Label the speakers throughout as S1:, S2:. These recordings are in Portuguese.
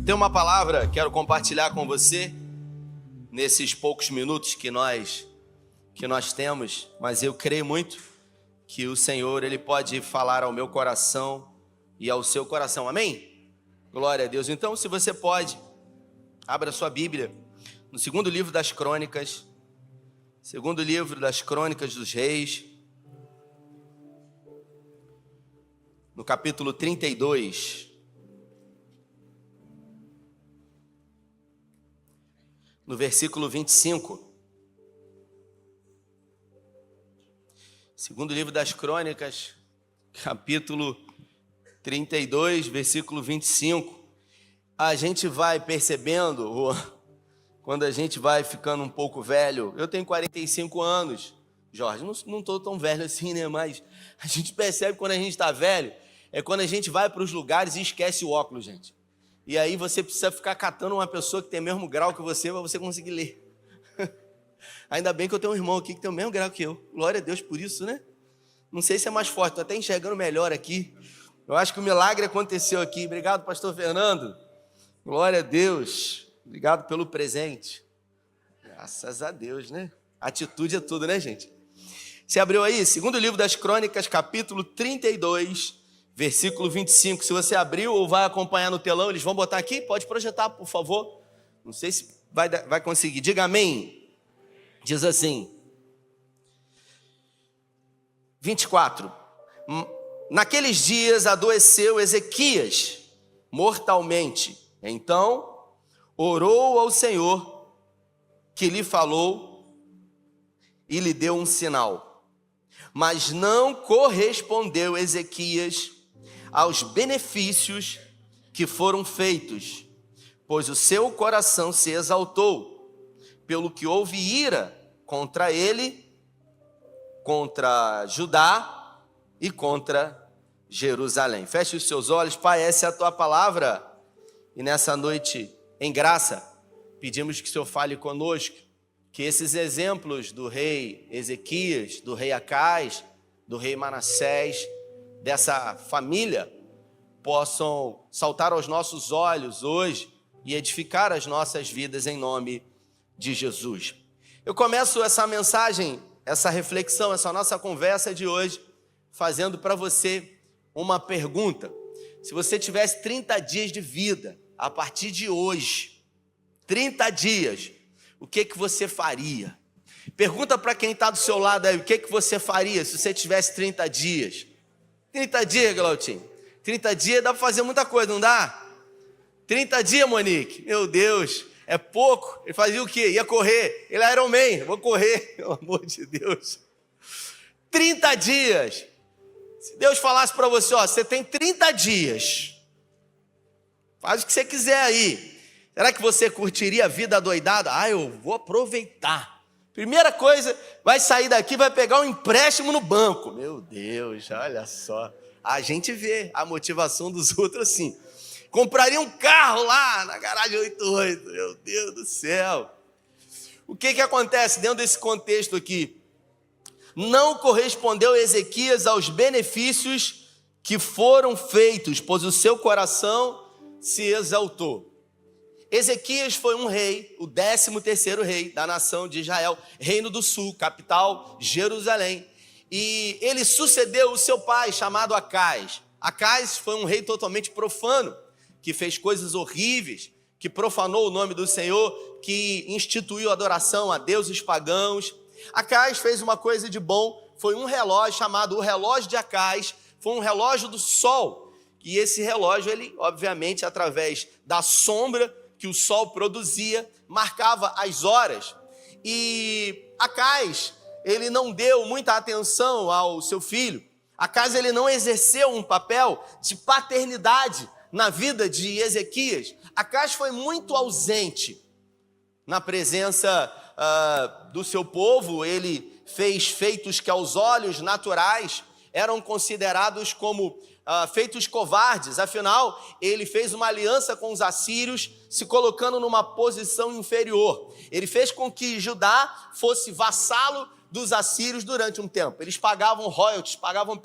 S1: Tenho uma palavra, quero compartilhar com você nesses poucos minutos que nós temos, mas eu creio muito que o Senhor, Ele pode falar ao meu coração e ao seu coração, amém? Glória a Deus. Então, se você pode, abra sua Bíblia no segundo livro das Crônicas, dos Reis, no capítulo 32. No versículo 25. Segundo livro das Crônicas, capítulo 32, versículo 25. A gente vai percebendo, quando a gente vai ficando um pouco velho. Eu tenho 45 anos, Jorge, não estou tão velho assim, né? Mas a gente percebe quando a gente está velho, é quando a gente vai para os lugares e esquece o óculos, gente. E aí você precisa ficar catando uma pessoa que tem o mesmo grau que você para você conseguir ler. Ainda bem que eu tenho um irmão aqui que tem o mesmo grau que eu. Glória a Deus por isso, né? Não sei se é mais forte, estou até enxergando melhor aqui. Eu acho que o milagre aconteceu aqui. Obrigado, pastor Fernando. Glória a Deus. Obrigado pelo presente. Graças a Deus, né? Atitude é tudo, né, gente? Você abriu aí? Segundo livro das Crônicas, capítulo 32, versículo 25. Se você abriu ou vai acompanhar no telão, eles vão botar aqui? Pode projetar, por favor. Não sei se vai conseguir. Diga amém. Diz assim, 24. Naqueles dias adoeceu Ezequias mortalmente. Então orou ao Senhor, que lhe falou e lhe deu um sinal. Mas não correspondeu Ezequias aos benefícios que foram feitos, pois o seu coração se exaltou, pelo que houve ira contra ele, contra Judá e contra Jerusalém. Feche os seus olhos, Pai, essa é a tua palavra, e nessa noite, em graça, pedimos que o Senhor fale conosco, que esses exemplos do rei Ezequias, do rei Acais, do rei Manassés, dessa família, possam saltar aos nossos olhos hoje e edificar as nossas vidas em nome de Jesus. Eu começo essa mensagem, essa reflexão, essa nossa conversa de hoje, fazendo para você uma pergunta. Se você tivesse 30 dias de vida, a partir de hoje, 30 dias, o que você faria? Pergunta para quem está do seu lado aí, o que você faria se você tivesse 30 dias? 30 dias, Glautinho. 30 dias dá para fazer muita coisa, não dá? 30 dias, Monique. Meu Deus, é pouco. Ele fazia o quê? Ia correr. Ele era Iron Man. Vou correr, pelo amor de Deus. 30 dias. Se Deus falasse para você, você tem 30 dias. Faz o que você quiser aí. Será que você curtiria a vida adoidada? Eu vou aproveitar. Primeira coisa, vai sair daqui, vai pegar um empréstimo no banco. Meu Deus, olha só. A gente vê a motivação dos outros assim. Compraria um carro lá na garagem 88. Meu Deus do céu. O que acontece dentro desse contexto aqui? Não correspondeu Ezequias aos benefícios que foram feitos, pois o seu coração se exaltou. Ezequias foi um rei, o 13º rei da nação de Israel, Reino do Sul, capital Jerusalém. E ele sucedeu o seu pai, chamado Acais. Acais foi um rei totalmente profano, que fez coisas horríveis, que profanou o nome do Senhor, que instituiu adoração a deuses pagãos. Acais fez uma coisa de bom, foi um relógio chamado o relógio de Acais, foi um relógio do sol. E esse relógio, ele, obviamente, através da sombra que o sol produzia, marcava as horas. E Acais, ele não deu muita atenção ao seu filho. Acais, ele não exerceu um papel de paternidade na vida de Ezequias. Acais foi muito ausente na presença do seu povo. Ele fez feitos que aos olhos naturais eram considerados como feitos covardes. Afinal, ele fez uma aliança com os assírios, se colocando numa posição inferior. Ele fez com que Judá fosse vassalo dos assírios durante um tempo. Eles pagavam royalties, pagavam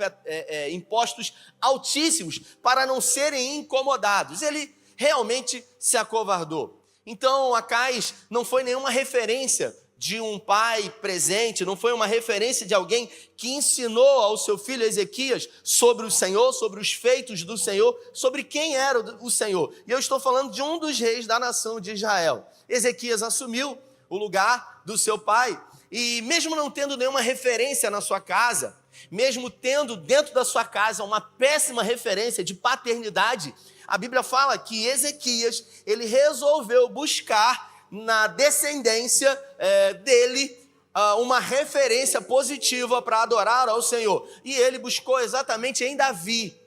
S1: impostos altíssimos para não serem incomodados. Ele realmente se acovardou. Então, Acais não foi nenhuma referência de um pai presente, não foi uma referência de alguém que ensinou ao seu filho Ezequias sobre o Senhor, sobre os feitos do Senhor, sobre quem era o Senhor. E eu estou falando de um dos reis da nação de Israel. Ezequias assumiu o lugar do seu pai, e mesmo não tendo nenhuma referência na sua casa, mesmo tendo dentro da sua casa uma péssima referência de paternidade, a Bíblia fala que Ezequias, ele resolveu buscar na descendência dele uma referência positiva para adorar ao Senhor. E ele buscou exatamente em Davi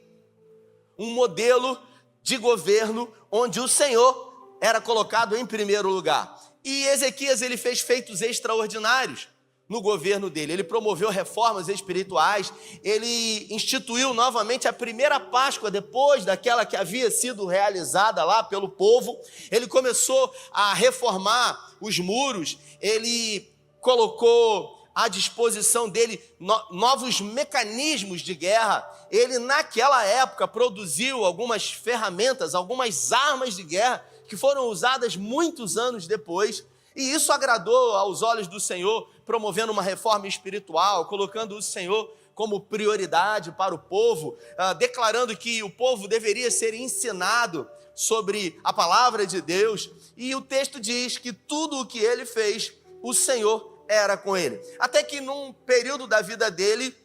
S1: um modelo de governo onde o Senhor era colocado em primeiro lugar. E Ezequias, ele fez feitos extraordinários no governo dele. Ele promoveu reformas espirituais, ele instituiu novamente a primeira Páscoa depois daquela que havia sido realizada lá pelo povo. Ele começou a reformar os muros, ele colocou à disposição dele novos mecanismos de guerra. Ele, naquela época, produziu algumas ferramentas, algumas armas de guerra que foram usadas muitos anos depois. E isso agradou aos olhos do Senhor, promovendo uma reforma espiritual, colocando o Senhor como prioridade para o povo, declarando que o povo deveria ser ensinado sobre a palavra de Deus. E o texto diz que tudo o que ele fez, o Senhor era com ele. Até que num período da vida dele,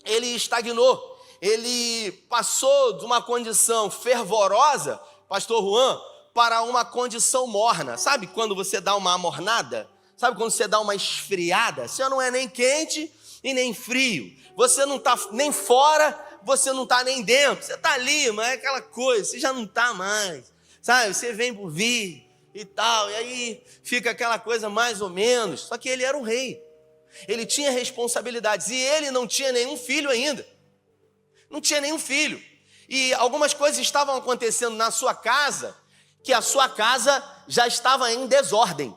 S1: ele estagnou. Ele passou de uma condição fervorosa, pastor Juan, para uma condição morna. Sabe quando você dá uma amornada? Sabe quando você dá uma esfriada? Você não é nem quente e nem frio. Você não está nem fora, você não está nem dentro. Você está ali, mas é aquela coisa, você já não está mais. Sabe, você vem por vir e tal, e aí fica aquela coisa mais ou menos. Só que ele era o rei. Ele tinha responsabilidades e ele não tinha nenhum filho ainda. Não tinha nenhum filho. E algumas coisas estavam acontecendo na sua casa, que a sua casa já estava em desordem.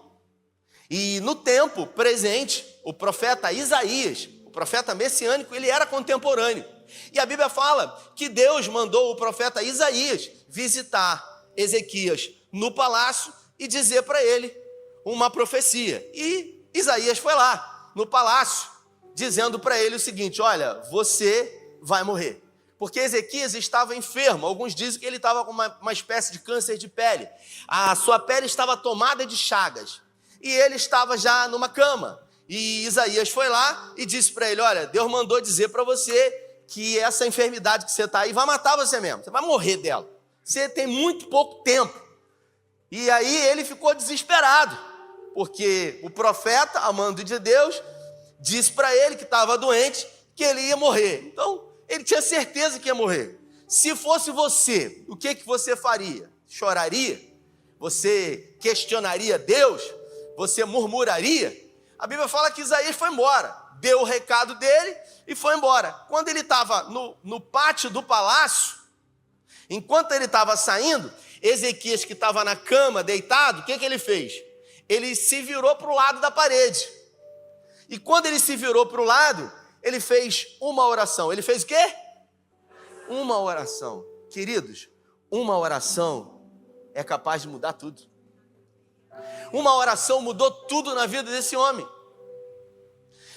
S1: E no tempo presente, o profeta Isaías, o profeta messiânico, ele era contemporâneo. E a Bíblia fala que Deus mandou o profeta Isaías visitar Ezequias no palácio e dizer para ele uma profecia. E Isaías foi lá, no palácio, dizendo para ele o seguinte: olha, você vai morrer. Porque Ezequias estava enfermo. Alguns dizem que ele estava com uma espécie de câncer de pele. A sua pele estava tomada de chagas. E ele estava já numa cama. E Isaías foi lá e disse para ele: olha, Deus mandou dizer para você que essa enfermidade que você está aí vai matar você mesmo. Você vai morrer dela. Você tem muito pouco tempo. E aí ele ficou desesperado. Porque o profeta, amando de Deus, disse para ele que estava doente, que ele ia morrer. Então, ele tinha certeza que ia morrer. Se fosse você, o que você faria? Choraria? Você questionaria Deus? Você murmuraria? A Bíblia fala que Isaías foi embora, deu o recado dele e foi embora. Quando ele estava no pátio do palácio, enquanto ele estava saindo, Ezequias, que estava na cama, deitado, o que ele fez? Ele se virou para o lado da parede. E quando ele se virou para o lado, ele fez uma oração. Ele fez o quê? Uma oração. Queridos, uma oração é capaz de mudar tudo. Uma oração mudou tudo na vida desse homem.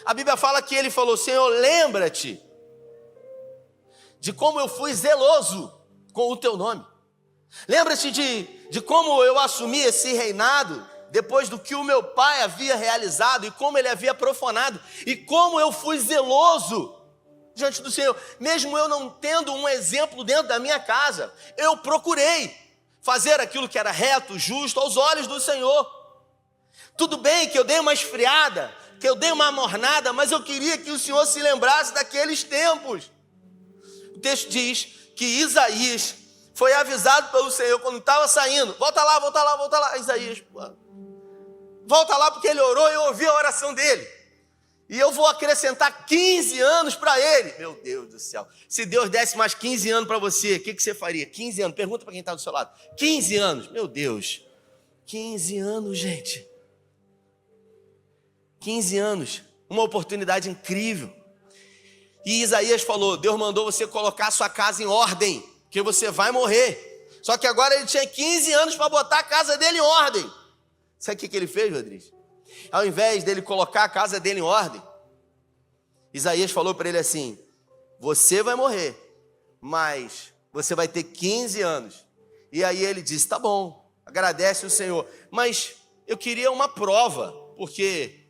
S1: A Bíblia fala que ele falou: Senhor, lembra-te de como eu fui zeloso com o teu nome. Lembra-te de como eu assumi esse reinado depois do que o meu pai havia realizado e como ele havia profanado, e como eu fui zeloso diante do Senhor. Mesmo eu não tendo um exemplo dentro da minha casa, eu procurei fazer aquilo que era reto, justo, aos olhos do Senhor. Tudo bem que eu dei uma esfriada, que eu dei uma amornada, mas eu queria que o Senhor se lembrasse daqueles tempos. O texto diz que Isaías foi avisado pelo Senhor quando estava saindo: volta lá, volta lá, volta lá. Isaías, volta lá, porque ele orou e eu ouvi a oração dele. E eu vou acrescentar 15 anos para ele. Meu Deus do céu. Se Deus desse mais 15 anos para você, o que você faria? 15 anos. Pergunta para quem está do seu lado. 15 anos. Meu Deus. 15 anos, gente. 15 anos. Uma oportunidade incrível. E Isaías falou: Deus mandou você colocar a sua casa em ordem, que você vai morrer. Só que agora ele tinha 15 anos para botar a casa dele em ordem. Sabe o que ele fez, Rodrigues? Ao invés dele colocar a casa dele em ordem, Isaías falou para ele assim: você vai morrer, mas você vai ter 15 anos. E aí ele disse: tá bom, agradece o Senhor, mas eu queria uma prova, porque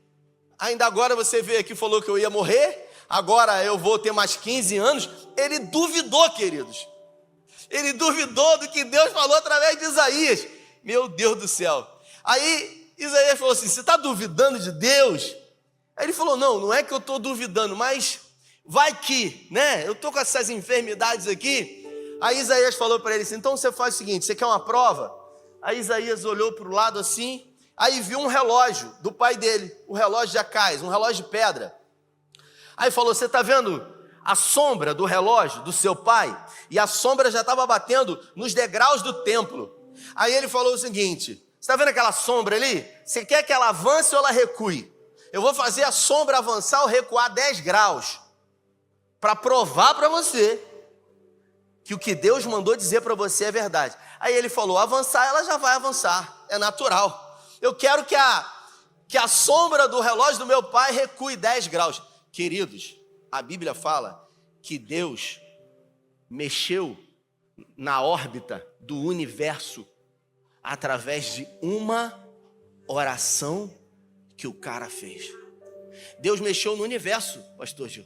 S1: ainda agora você veio aqui e falou que eu ia morrer, agora eu vou ter mais 15 anos. Ele duvidou, queridos. Ele duvidou do que Deus falou através de Isaías. Meu Deus do céu. Aí Isaías falou assim: você está duvidando de Deus? Aí ele falou: não é que eu estou duvidando, mas vai que, né? Eu estou com essas enfermidades aqui. Aí Isaías falou para ele assim: então você faz o seguinte, você quer uma prova? Aí Isaías olhou para o lado assim, aí viu um relógio do pai dele, o relógio de Acais, um relógio de pedra. Aí falou: você está vendo a sombra do relógio do seu pai? E a sombra já estava batendo nos degraus do templo. Aí ele falou o seguinte: você está vendo aquela sombra ali? Você quer que ela avance ou ela recue? Eu vou fazer a sombra avançar ou recuar 10 graus, para provar para você que o que Deus mandou dizer para você é verdade. Aí ele falou: avançar, ela já vai avançar, é natural. Eu quero que a sombra do relógio do meu pai recue 10 graus. Queridos, a Bíblia fala que Deus mexeu na órbita do universo através de uma oração que o cara fez. Deus mexeu no universo, pastor Gil,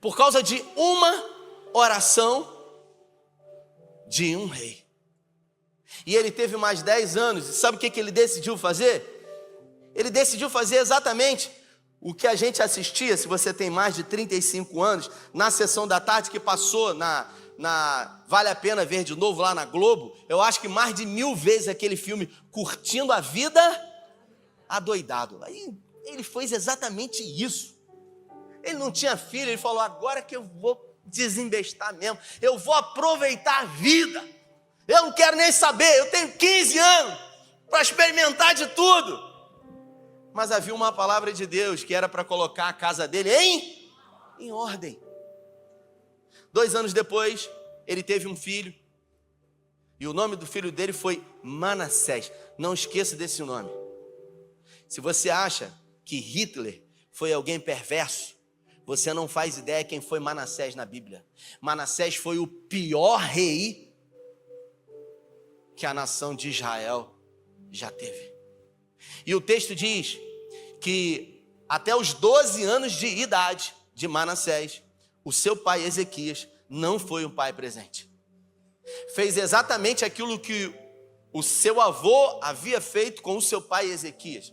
S1: por causa de uma oração de um rei. E ele teve mais 10 anos, e sabe o que ele decidiu fazer? Ele decidiu fazer exatamente o que a gente assistia, se você tem mais de 35 anos, na sessão da tarde que passou na Vale a Pena Ver de Novo, lá na Globo. Eu acho que mais de 1000 vezes aquele filme, Curtindo a Vida Adoidado. Aí ele fez exatamente isso. Ele não tinha filho, ele falou: agora que eu vou desembestar mesmo, eu vou aproveitar a vida, eu não quero nem saber, eu tenho 15 anos para experimentar de tudo. Mas havia uma palavra de Deus que era para colocar a casa dele em ordem. 2 anos depois, ele teve um filho, e o nome do filho dele foi Manassés. Não esqueça desse nome. Se você acha que Hitler foi alguém perverso, você não faz ideia quem foi Manassés na Bíblia. Manassés foi o pior rei que a nação de Israel já teve. E o texto diz que até os 12 anos de idade de Manassés, o seu pai Ezequias não foi um pai presente. Fez exatamente aquilo que o seu avô havia feito com o seu pai Ezequias.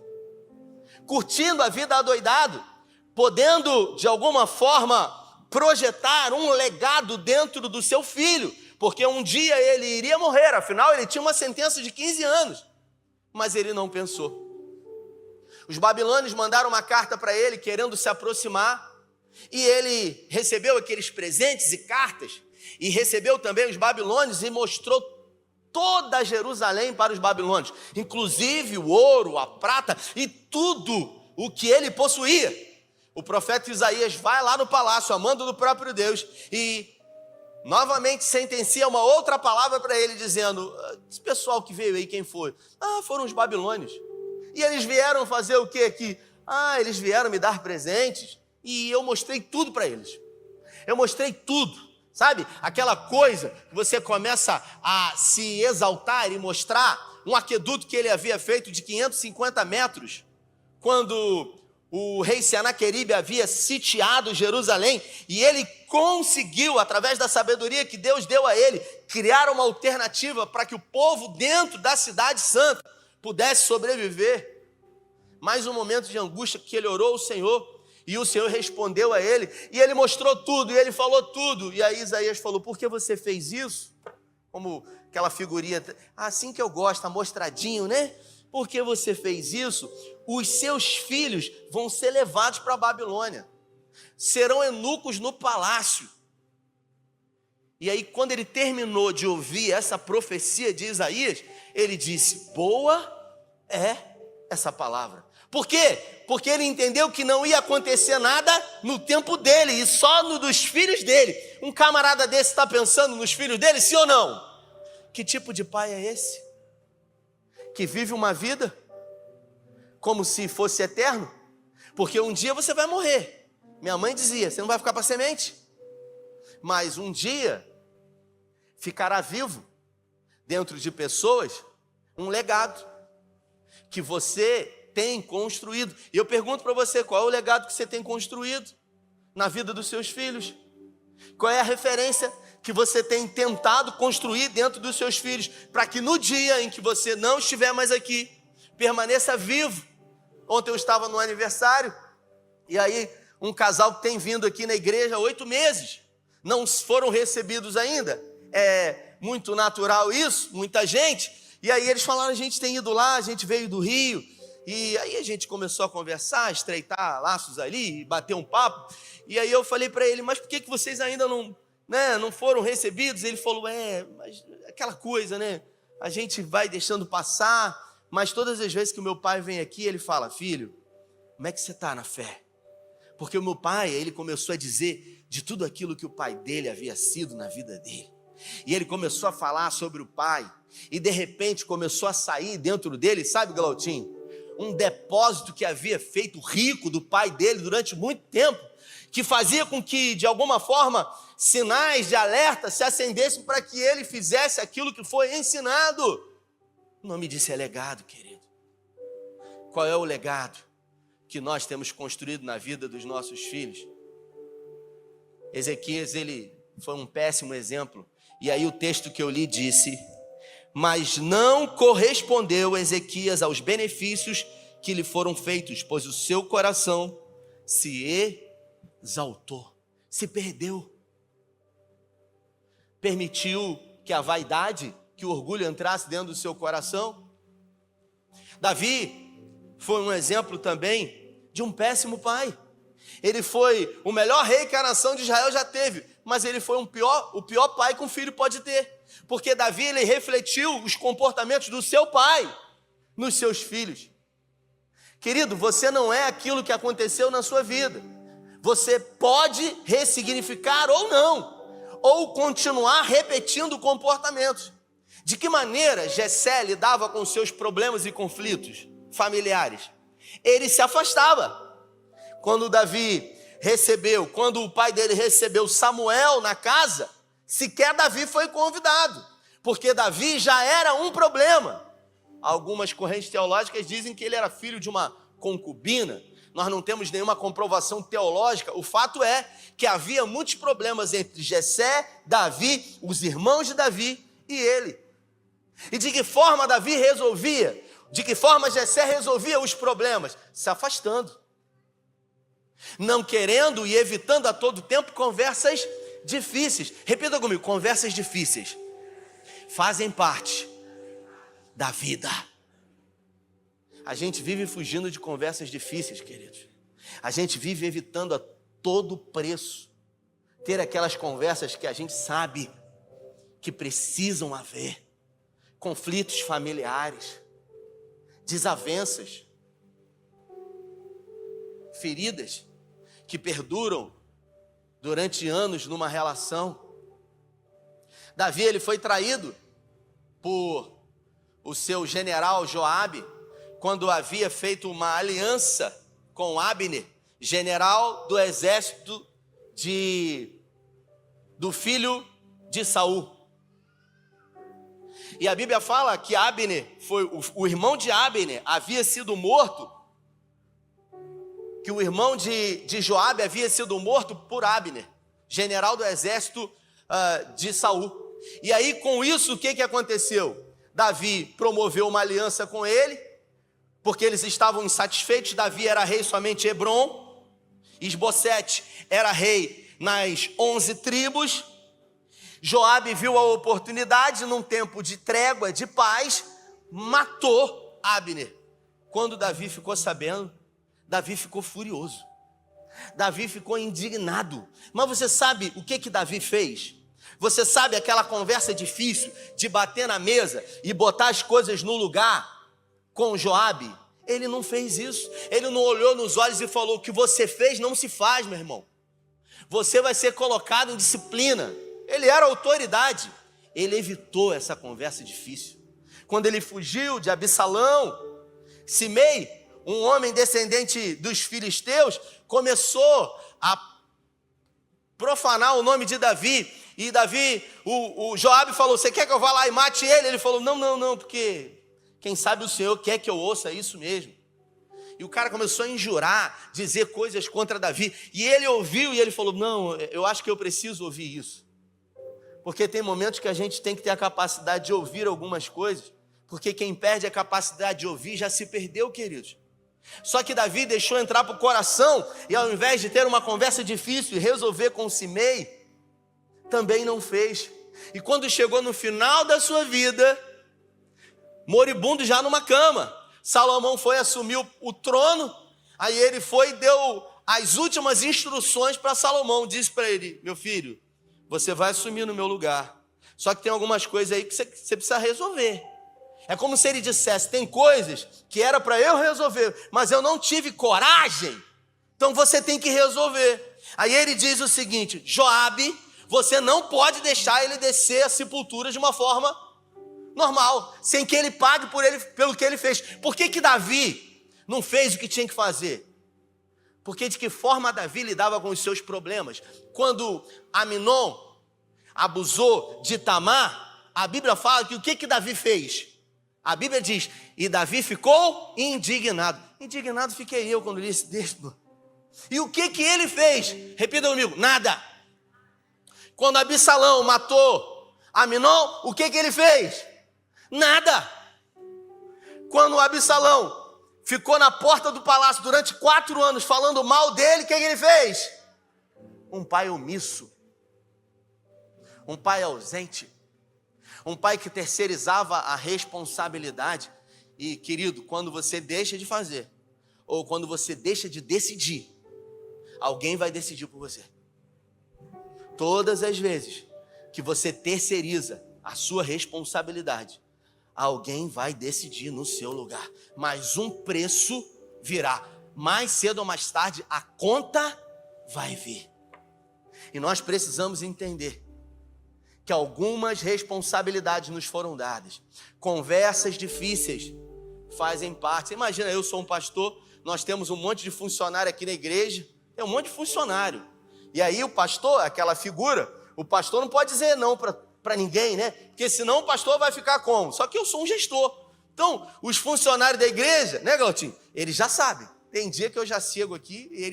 S1: Curtindo a vida adoidado, podendo de alguma forma projetar um legado dentro do seu filho, porque um dia ele iria morrer, afinal ele tinha uma sentença de 15 anos. Mas ele não pensou. Os babilônios mandaram uma carta para ele querendo se aproximar, e ele recebeu aqueles presentes e cartas, e recebeu também os babilônios e mostrou toda Jerusalém para os babilônios, inclusive o ouro, a prata e tudo o que ele possuía. O profeta Isaías vai lá no palácio, a mando do próprio Deus, e novamente sentencia uma outra palavra para ele, dizendo: esse pessoal que veio aí, quem foi? Foram os babilônios. E eles vieram fazer o que aqui? Eles vieram me dar presentes, e eu mostrei tudo para eles. Eu mostrei tudo, sabe? Aquela coisa que você começa a se exaltar e mostrar um aqueduto que ele havia feito de 550 metros, quando o rei Senaqueribe havia sitiado Jerusalém, e ele conseguiu, através da sabedoria que Deus deu a ele, criar uma alternativa para que o povo dentro da cidade santa pudesse sobreviver. Mais um momento de angústia que ele orou ao Senhor, e o Senhor respondeu a ele, e ele mostrou tudo, e ele falou tudo. E aí Isaías falou: por que você fez isso? Como aquela figurinha, assim que eu gosto, amostradinho, né? Por que você fez isso? Os seus filhos vão ser levados para a Babilônia, serão eunucos no palácio. E aí, quando ele terminou de ouvir essa profecia de Isaías, ele disse: boa é essa palavra, Por quê? Porque ele entendeu que não ia acontecer nada no tempo dele e só no dos filhos dele. Um camarada desse está pensando nos filhos dele, sim ou não? Que tipo de pai é esse? Que vive uma vida como se fosse eterno? Porque um dia você vai morrer. Minha mãe dizia, você não vai ficar para semente. Mas um dia ficará vivo dentro de pessoas um legado que você tem construído. E eu pergunto para você, qual é o legado que você tem construído na vida dos seus filhos? Qual é a referência que você tem tentado construir dentro dos seus filhos, para que no dia em que você não estiver mais aqui, permaneça vivo? Ontem eu estava no aniversário, e aí um casal que tem vindo aqui na igreja há 8 meses, não foram recebidos ainda. É muito natural isso, muita gente. E aí eles falaram, a gente tem ido lá, a gente veio do Rio. E aí a gente começou a conversar, estreitar laços ali, bater um papo. E aí eu falei para ele, mas por que vocês ainda não foram recebidos? Ele falou, mas aquela coisa, né? A gente vai deixando passar, mas todas as vezes que o meu pai vem aqui, ele fala, filho, como é que você está na fé? Porque o meu pai, ele começou a dizer de tudo aquilo que o pai dele havia sido na vida dele. E ele começou a falar sobre o pai, e de repente começou a sair dentro dele, sabe, Glautinho? Um depósito que havia feito rico do pai dele durante muito tempo, que fazia com que, de alguma forma, sinais de alerta se acendessem para que ele fizesse aquilo que foi ensinado. O nome disso é legado, querido. Qual é o legado que nós temos construído na vida dos nossos filhos? Ezequias, ele foi um péssimo exemplo. E aí o texto que eu li disse, mas não correspondeu Ezequias aos benefícios que lhe foram feitos, pois o seu coração se exaltou, se perdeu. Permitiu que a vaidade, que o orgulho entrasse dentro do seu coração. Davi foi um exemplo também de um péssimo pai. Ele foi o melhor rei que a nação de Israel já teve, mas ele foi o pior pai que um filho pode ter. Porque Davi, ele refletiu os comportamentos do seu pai nos seus filhos. Querido, você não é aquilo que aconteceu na sua vida. Você pode ressignificar ou não, ou continuar repetindo comportamentos. De que maneira Jessé lidava com seus problemas e conflitos familiares? Ele se afastava. Quando o pai dele recebeu Samuel na casa, sequer Davi foi convidado, porque Davi já era um problema. Algumas correntes teológicas dizem que ele era filho de uma concubina. Nós não temos nenhuma comprovação teológica. O fato é que havia muitos problemas entre Jessé, Davi, os irmãos de Davi e ele. E de que forma Davi resolvia? De que forma Jessé resolvia os problemas? Se afastando. Não querendo e evitando a todo tempo conversas difíceis. Repita comigo, conversas difíceis fazem parte da vida. A gente vive fugindo de conversas difíceis, queridos. A gente vive evitando a todo preço ter aquelas conversas que a gente sabe que precisam haver. Conflitos familiares, desavenças, feridas que perduram durante anos numa relação. Davi, ele foi traído por o seu general Joabe, quando havia feito uma aliança com Abner, general do exército do filho de Saul. E a Bíblia fala que Abner, o irmão de Abner havia sido morto, que o irmão de Joabe havia sido morto por Abner, general do exército de Saul. E aí com isso o que aconteceu? Davi promoveu uma aliança com ele, porque eles estavam insatisfeitos. Davi era rei somente em Hebron, Isbosete era rei nas 11 tribos. Joabe viu a oportunidade, num tempo de trégua, de paz, matou Abner. Quando Davi ficou sabendo, Davi ficou furioso. Davi ficou indignado. Mas você sabe o que Davi fez? Você sabe aquela conversa difícil de bater na mesa e botar as coisas no lugar com Joabe? Ele não fez isso. Ele não olhou nos olhos e falou: o que você fez não se faz, meu irmão. Você vai ser colocado em disciplina. Ele era autoridade. Ele evitou essa conversa difícil. Quando ele fugiu de Absalão, Simei, um homem descendente dos filisteus, começou a profanar o nome de Davi. E Davi, o Joabe falou: você quer que eu vá lá e mate ele? Ele falou: não, porque quem sabe o Senhor quer que eu ouça isso mesmo. E o cara começou a injurar, dizer coisas contra Davi. E ele ouviu e ele falou: não, eu acho que eu preciso ouvir isso. Porque tem momentos que a gente tem que ter a capacidade de ouvir algumas coisas. Porque quem perde a capacidade de ouvir já se perdeu, queridos. Só que Davi deixou entrar para o coração. E ao invés de ter uma conversa difícil e resolver com Simei, também não fez. E quando chegou no final da sua vida, moribundo já numa cama, Salomão foi assumir o trono. Aí ele foi e deu as últimas instruções para Salomão. Disse para ele: meu filho, você vai assumir no meu lugar. Só que tem algumas coisas aí que você precisa resolver. É como se ele dissesse: tem coisas que era para eu resolver, mas eu não tive coragem. Então você tem que resolver. Aí ele diz o seguinte: Joabe, você não pode deixar ele descer a sepultura de uma forma normal, sem que ele pague pelo que ele fez. Por que Davi não fez o que tinha que fazer? Porque de que forma Davi lidava com os seus problemas? Quando Aminon abusou de Tamar, a Bíblia fala que o que Davi fez? A Bíblia diz: e Davi ficou indignado. Indignado fiquei eu quando li esse texto. E o que ele fez? Repita comigo: nada. Quando Absalão matou Aminon, o que ele fez? Nada. Quando Absalão ficou na porta do palácio durante 4 anos falando mal dele, o que ele fez? Um pai omisso, um pai ausente, um pai que terceirizava a responsabilidade. E, querido, quando você deixa de fazer, ou quando você deixa de decidir, alguém vai decidir por você. Todas as vezes que você terceiriza a sua responsabilidade, alguém vai decidir no seu lugar. Mas um preço virá. Mais cedo ou mais tarde, a conta vai vir. E nós precisamos entender que algumas responsabilidades nos foram dadas. Conversas difíceis fazem parte. Você imagina, eu sou um pastor, nós temos um monte de funcionário aqui na igreja. Tem um monte de funcionário. E aí o pastor, aquela figura, o pastor não pode dizer não para ninguém, né? Porque senão o pastor vai ficar como? Só que eu sou um gestor. Então, os funcionários da igreja, né, Galtinho? Eles já sabem. Tem dia que eu já chego aqui e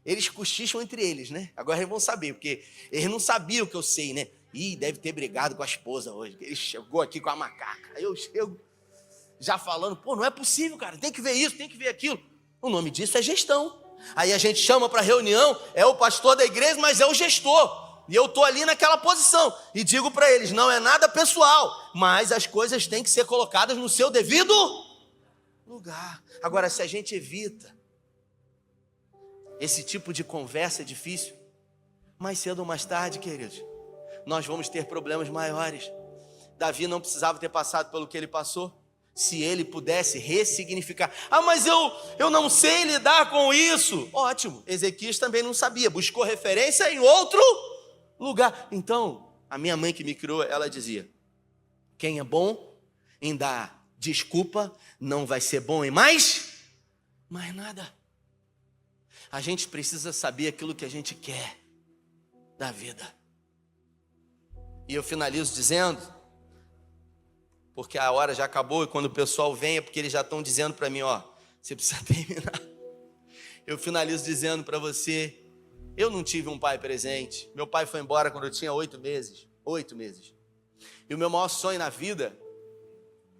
S1: eles cochicham entre eles, né? Agora eles vão saber, porque eles não sabiam o que eu sei, né? Ih, deve ter brigado com a esposa hoje. Ele chegou aqui com a macaca. Aí eu chego já falando: pô, não é possível, cara. Tem que ver isso, tem que ver aquilo. O nome disso é gestão. Aí a gente chama para reunião, é o pastor da igreja, mas é o gestor. E eu estou ali naquela posição. E digo para eles: não é nada pessoal, mas as coisas têm que ser colocadas no seu devido lugar. Agora, se a gente evita esse tipo de conversa difícil, mais cedo ou mais tarde, queridos, nós vamos ter problemas maiores. Davi não precisava ter passado pelo que ele passou. Se ele pudesse ressignificar: ah, mas eu não sei lidar com isso. Ótimo, Ezequias também não sabia, buscou referência em outro lugar. Então, a minha mãe que me criou, ela dizia: quem é bom em dar desculpa, não vai ser bom em mais nada. A gente precisa saber aquilo que a gente quer da vida. E eu finalizo dizendo, porque a hora já acabou e quando o pessoal vem é porque eles já estão dizendo para mim: ó, você precisa terminar. Eu finalizo dizendo para você: eu não tive um pai presente. Meu pai foi embora quando eu tinha 8 meses. 8 meses. E o meu maior sonho na vida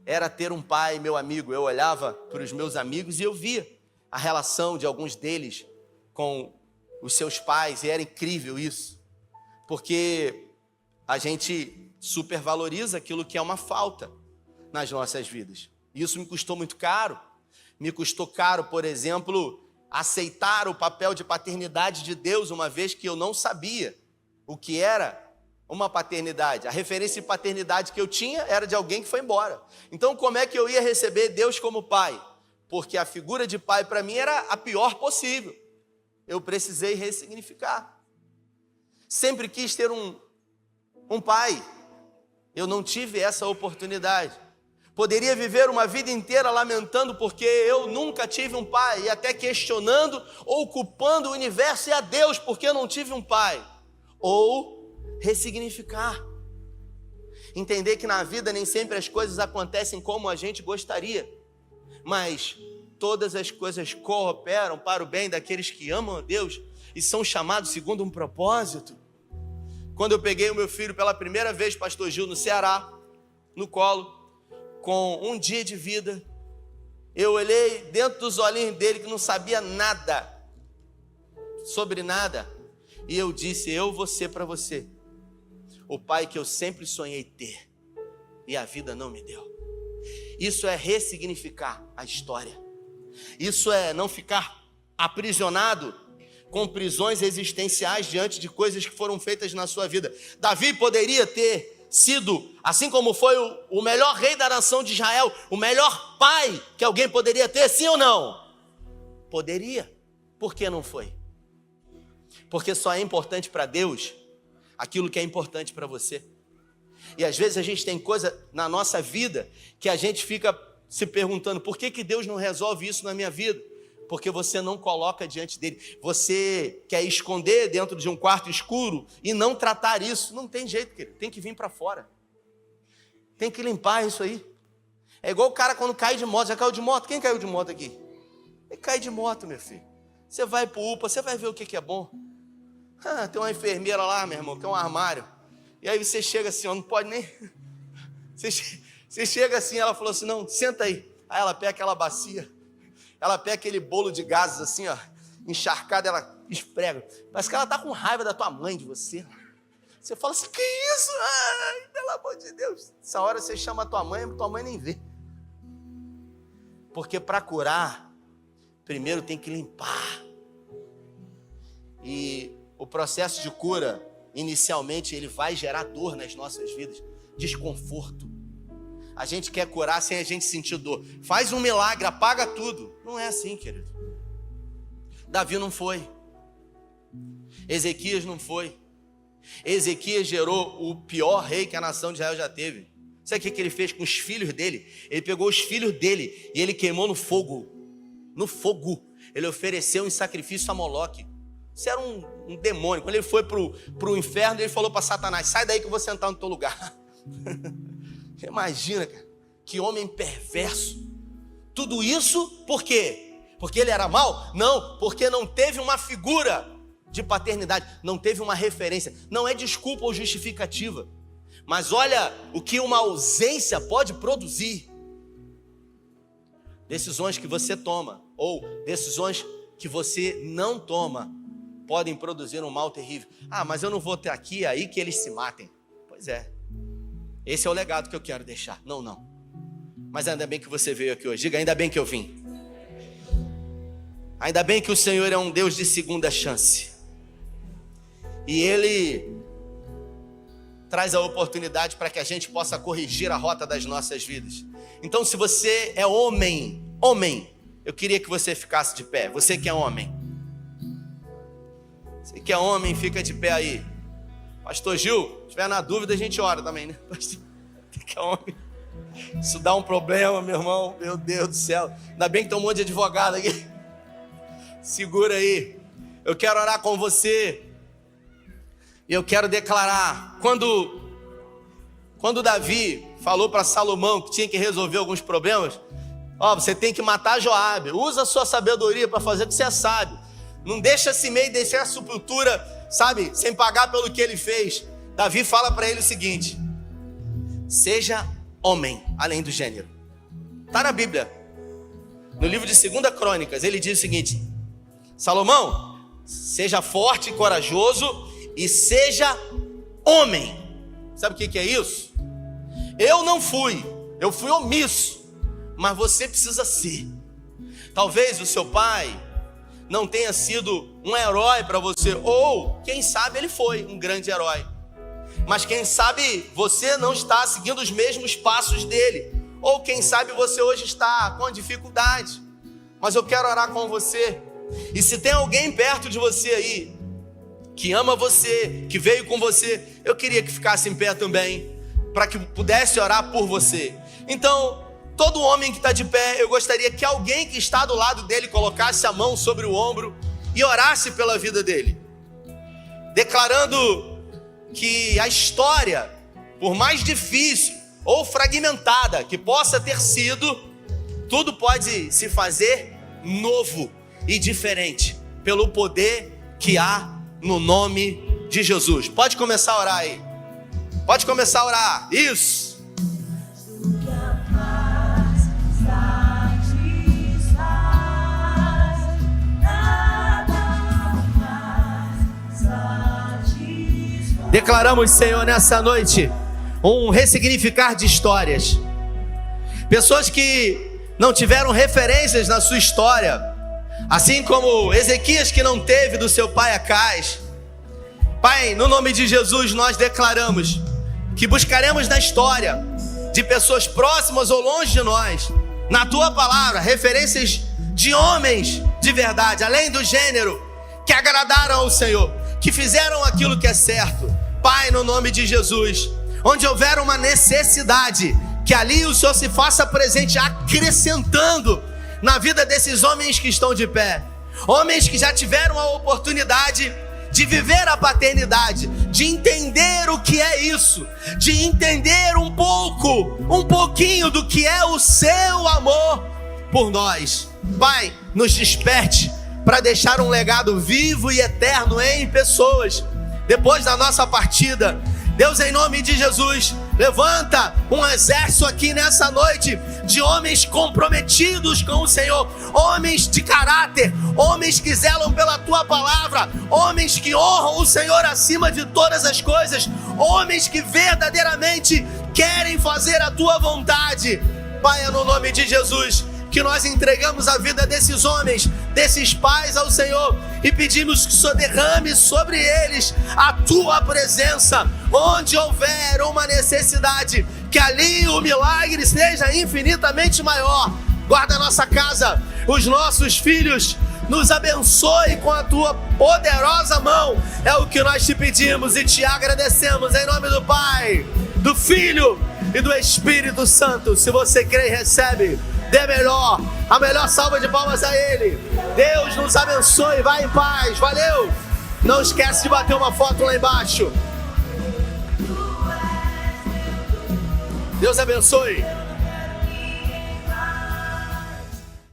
S1: era ter um pai, meu amigo. Eu olhava para os meus amigos e eu via a relação de alguns deles com os seus pais. E era incrível isso. Porque a gente supervaloriza aquilo que é uma falta nas nossas vidas. E isso me custou muito caro. Me custou caro, por exemplo, aceitar o papel de paternidade de Deus, uma vez que eu não sabia o que era uma paternidade. A referência de paternidade que eu tinha era de alguém que foi embora. Então, como é que eu ia receber Deus como pai? porque a figura de pai para mim era a pior possível. Eu precisei ressignificar. Sempre quis ter um pai, eu não tive essa oportunidade. Poderia viver uma vida inteira lamentando porque eu nunca tive um pai, e até questionando ou culpando o universo e a Deus porque eu não tive um pai. Ou ressignificar. Entender que na vida nem sempre as coisas acontecem como a gente gostaria, mas todas as coisas cooperam para o bem daqueles que amam a Deus e são chamados segundo um propósito. Quando eu peguei o meu filho pela primeira vez, pastor Gil, no Ceará, no colo, com 1 dia de vida, eu olhei dentro dos olhinhos dele que não sabia nada, sobre nada, e eu disse: eu vou ser para você o pai que eu sempre sonhei ter, e a vida não me deu. Isso é ressignificar a história. Isso é não ficar aprisionado com prisões existenciais diante de coisas que foram feitas na sua vida. Davi poderia ter sido, assim como foi o melhor rei da nação de Israel, o melhor pai que alguém poderia ter, sim ou não? Poderia. Por que não foi? Porque só é importante para Deus aquilo que é importante para você. E às vezes a gente tem coisa na nossa vida que a gente fica se perguntando: por que Deus não resolve isso na minha vida? Porque você não coloca diante dele. Você quer esconder dentro de um quarto escuro e não tratar isso. Não tem jeito, querido. Tem que vir para fora. Tem que limpar isso aí. É igual o cara quando cai de moto. Já caiu de moto? Quem caiu de moto aqui? Ele cai de moto, meu filho. Você vai pro UPA, você vai ver o que é bom. Tem uma enfermeira lá, meu irmão, que é um armário. E aí você chega assim, ó, não pode nem... Você chega assim, ela falou assim: não, senta aí. Aí ela pega aquela bacia, ela pega aquele bolo de gases assim, ó, encharcado, ela esfrega. Parece que ela tá com raiva da tua mãe, de você. Você fala assim: que isso? Ai, pelo amor de Deus. Essa hora você chama a tua mãe nem vê. Porque para curar, primeiro tem que limpar. E o processo de cura, inicialmente, ele vai gerar dor nas nossas vidas, desconforto. A gente quer curar sem a gente sentir dor. Faz um milagre, apaga tudo. Não é assim, querido. Davi não foi. Ezequias não foi. Ezequias gerou o pior rei que a nação de Israel já teve. Sabe o que ele fez com os filhos dele? Ele pegou os filhos dele e ele queimou no fogo. No fogo. Ele ofereceu em sacrifício a Moloque. Isso era um demônio. Quando ele foi pro inferno, ele falou para Satanás: sai daí que eu vou sentar no teu lugar. Imagina, cara, que homem perverso. Tudo isso por quê? Porque ele era mau? Não, porque não teve uma figura de paternidade, não teve uma referência. Não é desculpa ou justificativa, mas olha o que uma ausência pode produzir. Decisões que você toma ou decisões que você não toma podem produzir um mal terrível. Mas eu não vou ter aqui, aí que eles se matem. Pois é. Esse é o legado que eu quero deixar. Não. Mas ainda bem que você veio aqui hoje. Diga: ainda bem que eu vim. Ainda bem que o Senhor é um Deus de segunda chance. E Ele traz a oportunidade para que a gente possa corrigir a rota das nossas vidas. Então, se você é homem, eu queria que você ficasse de pé. Você que é homem. Você que é homem, fica de pé aí. Pastor Gil, se estiver na dúvida, a gente ora também, né? Pastor, que é homem. Isso dá um problema, meu irmão. Meu Deus do céu. Ainda bem que tem um monte de advogado aqui. Segura aí. Eu quero orar com você. E eu quero declarar. Quando Davi falou para Salomão que tinha que resolver alguns problemas, você tem que matar Joabe. Usa a sua sabedoria para fazer o que você sabe. Não deixa se meio deixar a sepultura, sabe, sem pagar pelo que ele fez. Davi fala para ele o seguinte: seja homem, além do gênero. Está na Bíblia. No livro de 2 Crônicas, ele diz o seguinte: Salomão, seja forte e corajoso e seja homem. Sabe o que é isso? Eu fui omisso, mas você precisa ser. Talvez o seu pai não tenha sido um herói para você, ou quem sabe ele foi um grande herói, mas quem sabe você não está seguindo os mesmos passos dele, ou quem sabe você hoje está com dificuldade. mas eu quero orar com você. E se tem alguém perto de você aí, que ama você, que veio com você, eu queria que ficasse em pé também, para que pudesse orar por você. Então, todo homem que está de pé, eu gostaria que alguém que está do lado dele colocasse a mão sobre o ombro e orasse pela vida dele, declarando que a história, por mais difícil ou fragmentada que possa ter sido, tudo pode se fazer novo e diferente, pelo poder que há no nome de Jesus. Pode começar a orar aí. Pode começar a orar. Isso. Declaramos, Senhor, nessa noite, um ressignificar de histórias. Pessoas que não tiveram referências na sua história, assim como Ezequias que não teve do seu pai Acais. Pai, no nome de Jesus nós declaramos que buscaremos na história de pessoas próximas ou longe de nós, na tua palavra, referências de homens de verdade, além do gênero, que agradaram ao Senhor, que fizeram aquilo que é certo. Pai, no nome de Jesus, onde houver uma necessidade, que ali o Senhor se faça presente, acrescentando na vida desses homens que estão de pé, homens que já tiveram a oportunidade de viver a paternidade, de entender o que é isso, de entender um pouquinho do que é o seu amor por nós. Pai, nos desperte para deixar um legado vivo e eterno em pessoas, depois da nossa partida. Deus, em nome de Jesus, levanta um exército aqui nessa noite de homens comprometidos com o Senhor, homens de caráter, homens que zelam pela tua palavra, homens que honram o Senhor acima de todas as coisas, homens que verdadeiramente querem fazer a tua vontade. Pai, é no nome de Jesus que nós entregamos a vida desses homens, desses pais ao Senhor, e pedimos que o Senhor derrame sobre eles a tua presença, onde houver uma necessidade, que ali o milagre seja infinitamente maior. Guarda a nossa casa, os nossos filhos, nos abençoe com a tua poderosa mão, é o que nós te pedimos e te agradecemos, em nome do Pai, do Filho e do Espírito Santo. Se você crê e recebe, dê a melhor salva de palmas a Ele. Deus nos abençoe, vai em paz, valeu. Não esquece de bater uma foto lá embaixo. Deus abençoe.